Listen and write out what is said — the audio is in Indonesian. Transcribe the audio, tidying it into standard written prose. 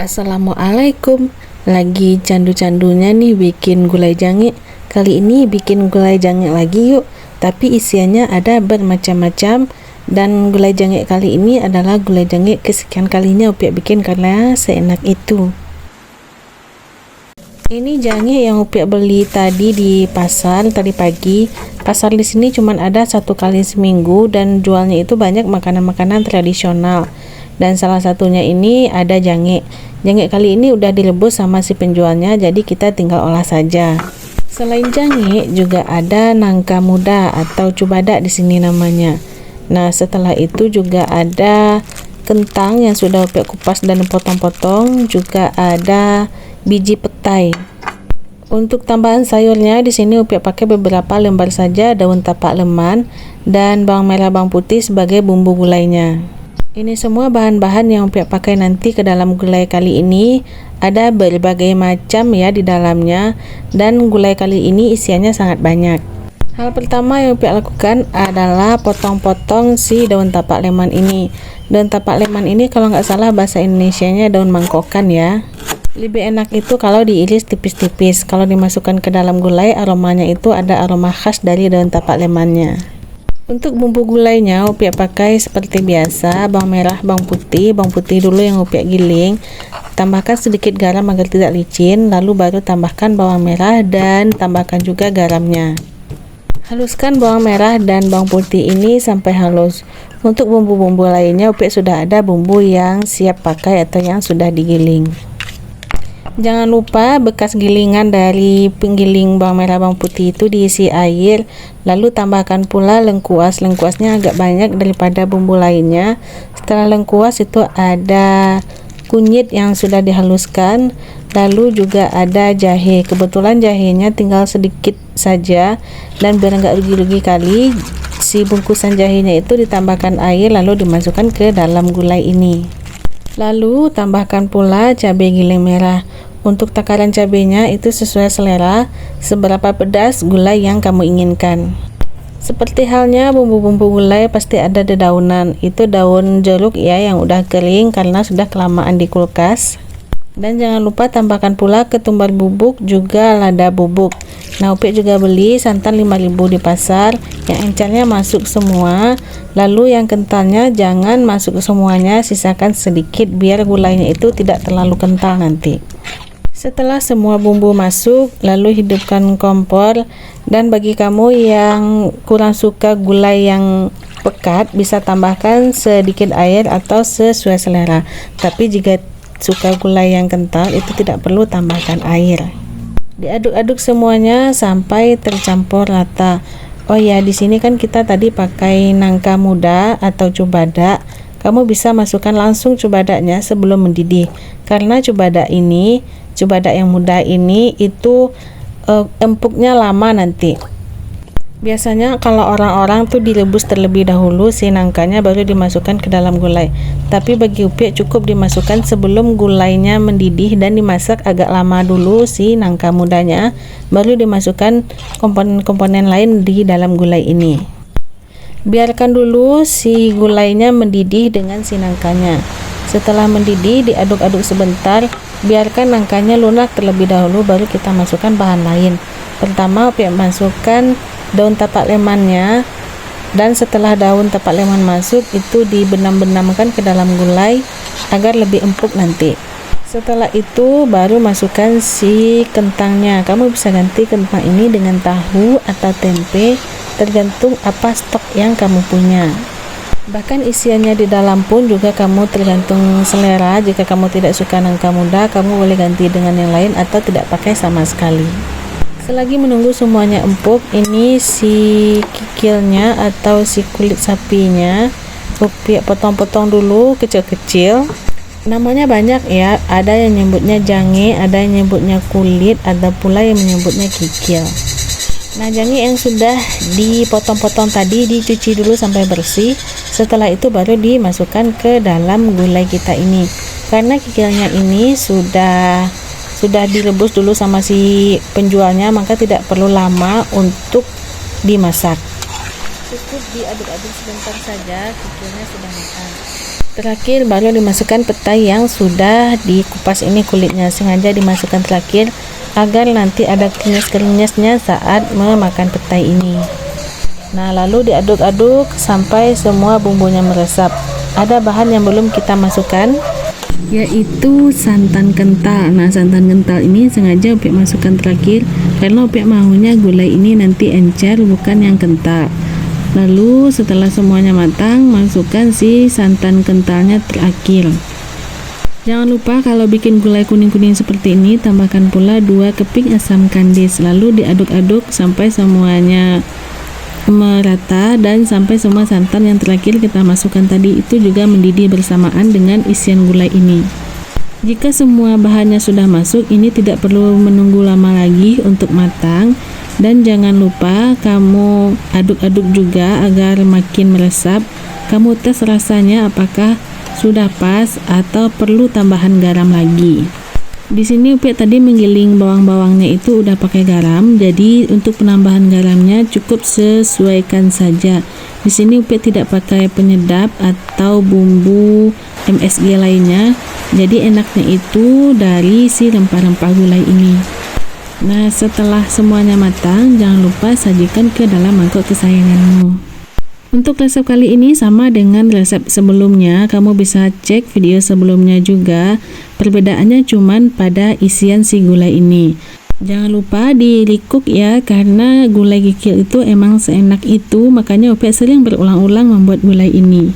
Assalamualaikum. Lagi candu-candunya nih bikin gulai jange. Kali ini bikin gulai jange lagi yuk. Tapi isiannya ada bermacam-macam. Dan gulai jange kali ini adalah gulai jange kesekian kalinya Upiak bikin karena seenak itu. Ini jange yang Upiak beli tadi di pasar tadi pagi. Pasar di sini cuma ada 1 kali seminggu dan jualnya itu banyak makanan-makanan tradisional. Dan salah satunya ini ada jange. Jange kali ini udah direbus sama si penjualnya, jadi kita tinggal olah saja. Selain jange juga ada nangka muda atau cubada di sini namanya. Nah, setelah itu juga ada kentang yang sudah Upiak kupas dan potong-potong, juga ada biji petai. Untuk tambahan sayurnya di sini Upiak pakai beberapa lembar saja daun tapak leman dan bawang merah bawang putih sebagai bumbu gulainya. Ini semua bahan-bahan yang Upiak pakai nanti ke dalam gulai kali ini. Ada berbagai macam ya di dalamnya, dan gulai kali ini isiannya sangat banyak. Hal pertama yang Upiak lakukan adalah potong-potong si daun tapak leman ini. Daun tapak leman ini kalau nggak salah bahasa Indonesianya daun mangkokan ya. Lebih enak itu kalau diiris tipis-tipis. Kalau dimasukkan ke dalam gulai, aromanya itu ada aroma khas dari daun tapak lemannya. Untuk bumbu gulainya Upiak pakai seperti biasa, bawang merah, bawang putih dulu yang Upiak giling. Tambahkan sedikit garam agar tidak licin, lalu baru tambahkan bawang merah dan tambahkan juga garamnya. Haluskan bawang merah dan bawang putih ini sampai halus. Untuk bumbu-bumbu lainnya Upiak sudah ada bumbu yang siap pakai atau yang sudah digiling. Jangan lupa bekas gilingan dari penggiling bawang merah bawang putih itu diisi air, lalu tambahkan pula lengkuas. Lengkuasnya agak banyak daripada bumbu lainnya. Setelah lengkuas itu ada kunyit yang sudah dihaluskan, lalu juga ada jahe. Kebetulan jahenya tinggal sedikit saja, dan biar nggak rugi-rugi kali si bungkusan jahenya itu ditambahkan air lalu dimasukkan ke dalam gulai ini. Lalu tambahkan pula cabai giling merah. Untuk takaran cabenya itu sesuai selera, seberapa pedas gulai yang kamu inginkan. Seperti halnya bumbu-bumbu gulai pasti ada dedaunan. Itu daun jeruk ya yang udah kering karena sudah kelamaan di kulkas. Dan jangan lupa tambahkan pula ketumbar bubuk juga lada bubuk. Nah, Upiak juga beli santan 5.000 di pasar, yang encernya masuk semua, lalu yang kentalnya jangan masuk semuanya, sisakan sedikit biar gulainya itu tidak terlalu kental nanti. Setelah semua bumbu masuk, lalu hidupkan kompor, dan bagi kamu yang kurang suka gulai yang pekat bisa tambahkan sedikit air atau sesuai selera. Tapi jika suka gulai yang kental itu tidak perlu tambahkan air. Diaduk-aduk semuanya sampai tercampur rata. Oh ya, di sini kan kita tadi pakai nangka muda atau cubada. Kamu bisa masukkan langsung cubadanya sebelum mendidih. Karena cubada yang muda ini itu empuknya lama nanti. Biasanya kalau orang-orang tuh direbus terlebih dahulu si nangkanya baru dimasukkan ke dalam gulai. Tapi bagi Upiak cukup dimasukkan sebelum gulainya mendidih dan dimasak agak lama dulu si nangka mudanya, baru dimasukkan komponen-komponen lain di dalam gulai ini. Biarkan dulu si gulainya mendidih dengan si nangkanya. Setelah mendidih diaduk-aduk sebentar, biarkan nangkanya lunak terlebih dahulu baru kita masukkan bahan lain. Pertama Upiak masukkan daun tapak lemannya, dan setelah daun tapak leman masuk itu dibenam-benamkan ke dalam gulai agar lebih empuk nanti. Setelah itu baru masukkan si kentangnya. Kamu bisa ganti kentang ini dengan tahu atau tempe, tergantung apa stok yang kamu punya. Bahkan isiannya di dalam pun juga kamu tergantung selera. Jika kamu tidak suka nangka muda, kamu boleh ganti dengan yang lain atau tidak pakai sama sekali. Selagi menunggu semuanya empuk, ini si kikilnya atau si kulit sapinya Upiak potong-potong dulu kecil-kecil. Namanya banyak ya, ada yang nyebutnya jange, ada yang nyebutnya kulit, ada pula yang menyebutnya kikil. Nah, jange yang sudah dipotong-potong tadi dicuci dulu sampai bersih. Setelah itu baru dimasukkan ke dalam gulai kita ini. Karena kikilnya ini sudah direbus dulu sama si penjualnya, maka tidak perlu lama untuk dimasak. Cukup diaduk-aduk sebentar saja, kikilnya sudah matang. Terakhir baru dimasukkan petai yang sudah dikupas ini kulitnya, sengaja dimasukkan terakhir agar nanti ada krinyes-krinyesnya saat memakan petai ini. Nah, lalu diaduk-aduk sampai semua bumbunya meresap. Ada bahan yang belum kita masukkan, yaitu santan kental. Nah, santan kental ini sengaja Upik masukkan terakhir karena Upik maunya gulai ini nanti encer, bukan yang kental. Lalu setelah semuanya matang, masukkan si santan kentalnya terakhir. Jangan lupa kalau bikin gulai kuning-kuning seperti ini, tambahkan pula 2 keping asam kandis. Lalu diaduk-aduk sampai semuanya merata dan sampai semua santan yang terakhir kita masukkan tadi itu juga mendidih bersamaan dengan isian gulai ini. Jika semua bahannya sudah masuk, ini tidak perlu menunggu lama lagi untuk matang. Dan jangan lupa kamu aduk-aduk juga agar makin meresap. Kamu tes rasanya apakah sudah pas atau perlu tambahan garam lagi. Di sini Upik tadi menggiling bawang-bawangnya itu udah pakai garam, jadi untuk penambahan garamnya cukup sesuaikan saja. Di sini Upik tidak pakai penyedap atau bumbu MSG lainnya, jadi enaknya itu dari si rempah-rempah gulai ini. Nah, setelah semuanya matang, jangan lupa sajikan ke dalam mangkok kesayanganmu. Untuk resep kali ini sama dengan resep sebelumnya, kamu bisa cek video sebelumnya juga. Perbedaannya cuman pada isian si gulai ini. Jangan lupa di-recook ya, karena gulai kikil itu emang seenak itu, makanya Upik sering berulang-ulang membuat gulai ini.